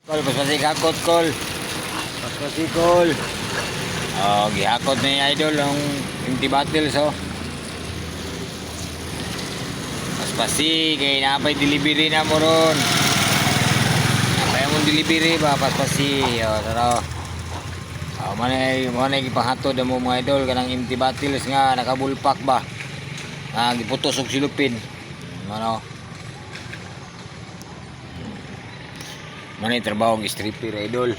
Kol, paspasi hakot kol. Paspasi kol. Oh, gihakot ni idol ang empty bottles oh. Paspasi kay napay delivery na mo ron. Napay mo delivery ba paspasi. Oh, tara. Oh, manay gipahatod mo mga idol kanang empty bottles nga nakabulpak ba. Giputos og silupin. Ano? Manay trabaho og stripper idol.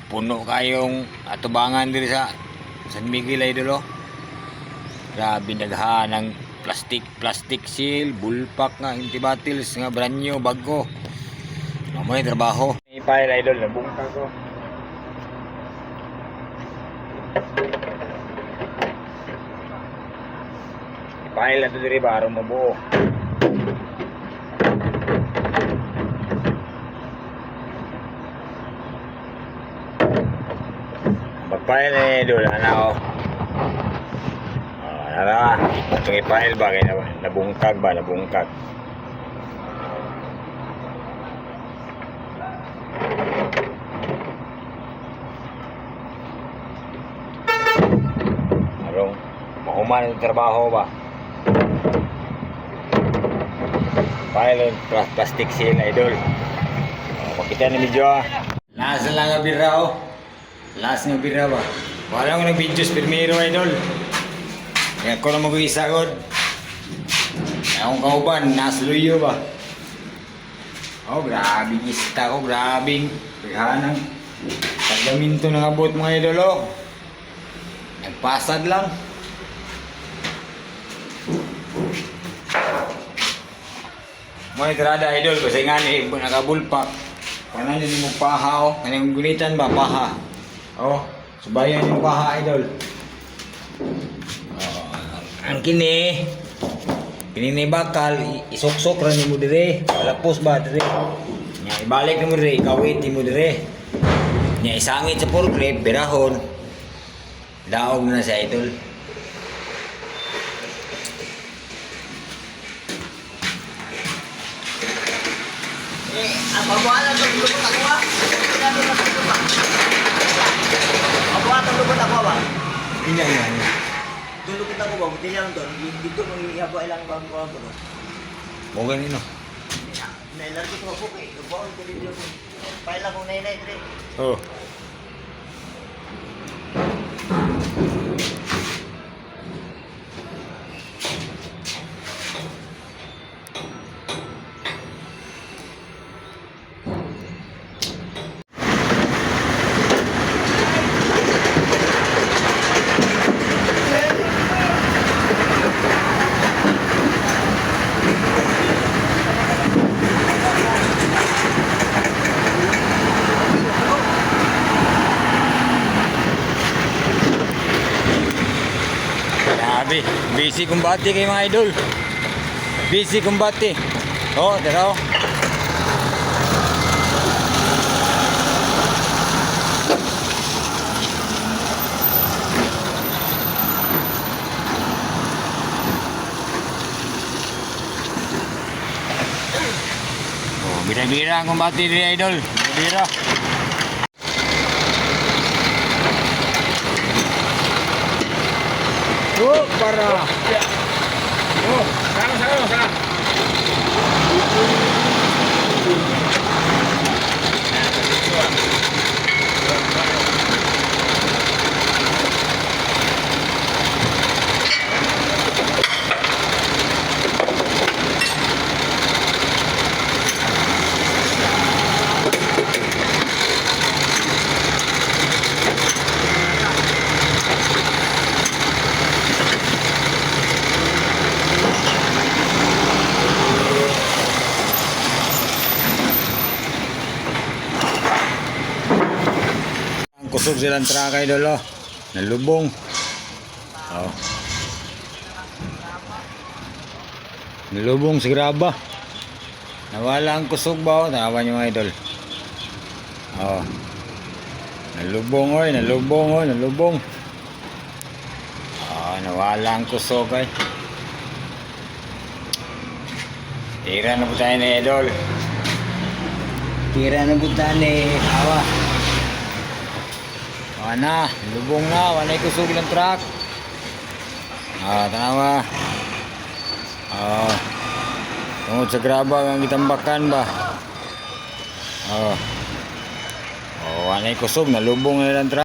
Puno kayong atubangan diri sa San Miguel idol oh. Grabe daghan ng plastic seal, bulpak nga empty bottles nga brand new bago. Manay trabaho. Ipay idol na bungka ko. Ipay lang to diri ba aron mabuo. Pagpail eh idol, ano nara, itong ipail ba kaya nabungkag ba, nabungkag arong mahuman yung trabaho ba pail plastic seal idol. Pakita na medyo lasa lang ang bira oh. Last nga bira ba? Wala ko nag-videos primero idol. Kaya ko na mag-isa god. Kaya akong kauban, nasluyo ba? Oh, grabing ista ko, grabing paghanang pagdaminto ng abot mga idol oh. Nagpasad lang. Mga itrada idol, kasi nga ni nakabulpak. Paano nyo mo paha oh. Kanang gunitan ba, paha? Oh, subayan yung paha idol. Ang kini ni bakal isok-sok ra nimo dire. Palapos ba dire? Nya ibalik nimo dire, ikawit nimo dire. Nya isangit sa forklift, birahon. Daog na sa idol. Ang babawalan ng lubot ako ba? Ano na sa lubot? Babawalan ng lubot ako ba? Inya. Lubot ako ba? Buti lang doon. Dito mo iabo ilang bang ko ako doon. Mo ganino. Nailargo ko ako eh. Lubaon ko dito ko. Paila ko nainay dire. Oh. Grabe, busy kumbati kay mga idol. Busy kumbati. Oh, tara oh. Oh, bira-bira ang kumbati diri idol. Bira. Oh, para. Oh, sana. Kusog silang traka idol oh. Nalubong. Oh. Nalubong si graba. Nawala ang kusog ba oh. Tawa nyo mga idol. Oh. Nalubong oy, nalubong. Oh, nawala ang kusog ay. Tira na po tayo na idol. Tira na butan eh. Awa. Wana, lubong na. Wana ikusog ng truck. Tanawa. Tungod sa graba ang itambakan ba. Wana ikusog na lubong na ng truck.